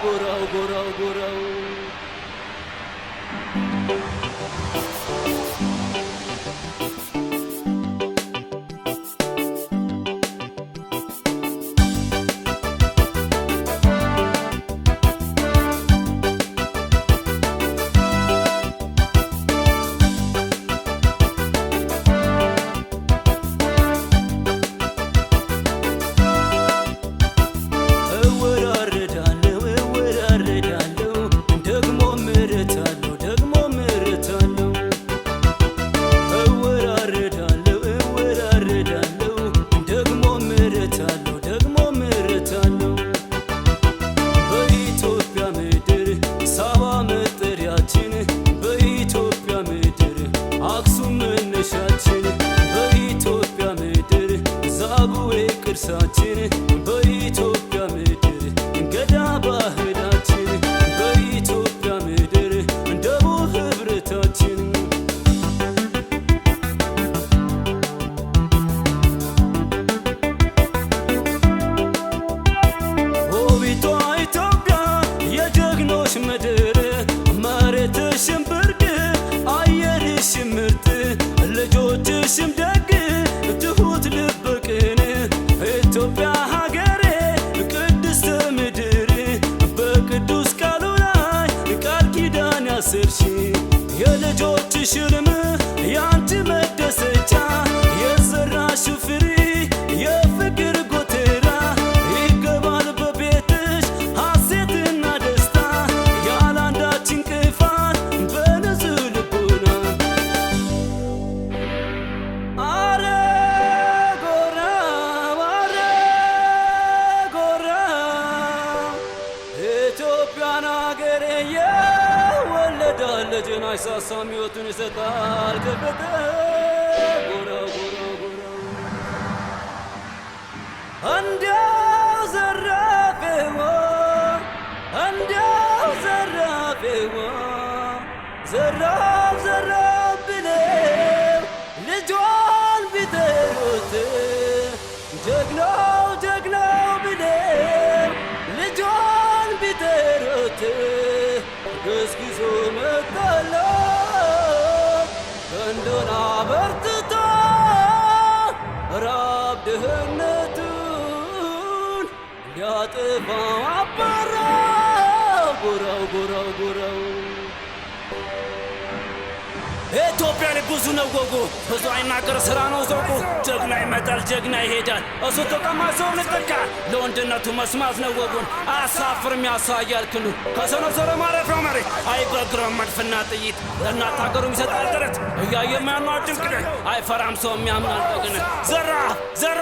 ጎራው ጎራው ጎራው ቅርሳችን በኢትዮጵያ ምድር እንገዳ ባህላችን በኢትዮጵያ ምድር ደቡብ ህብረታችን ውቢቷ ኢትዮጵያ የጀግኖች ምድር መሬትሽም ብርቅ አየርሽም ምርጥ ልጆችሽም ደግ ትሁት ልበ ቅን ኢትዮጵያ ሀገሬ ቅድስት ምድር በቅዱስ ቃሉ ላይ ቃል ኪዳን ያሰርሽ የልጆችሽ ሕልም ያንቺ መደሰቻ የዘራሽው ፍሬ የፍቅር ጎተራ ይገባል በቤትሽ ሐሴትና ደስታ ያላንዳች እንቅፋት በንጹህ ልቦና ኢትዮጵያን አገሬ የወለዳል ልጅን አይሳሳም ሕይወቱን ይሰጣል ከፍቅር ጎራው ጎራው ጎራው እንዲያው ዘራፌዋ እንዲያው ዘራፌዋ ዘራፍ ዘራፍ ብለው ልጇን ቢጠሩት ጀግናው ጀግናው ብለው ልጇን ቢጠሩት ገስግሶ መጣላት ክንዱን አበርትቶ ራብ ድህነቱን ሊያጠፋው አባራው ጎራው ጎራው ጎራው ኢትዮጵያ ላይ ብዙ ነው ወጉ ብዙ አይናገር ስራ ነው ዘውቁ ጀግና ይመጣል ጀግና ይሄዳል እሱ ተቀማሰው ንጠቃ ለወንድነቱ መስማት ነው ወጉን አሳፍርም ያሳያል ክንዱ ከሰነዘረ ማረፊያው መሬት አይበግረም መድፍና ጥይት ለእናት ሀገሩም ይሰጣል ጥረት እያየ የሚያኗ ድንቅነት አይፈራም ሰው የሚያምናል በግነት ዘራፍ ዘራፍ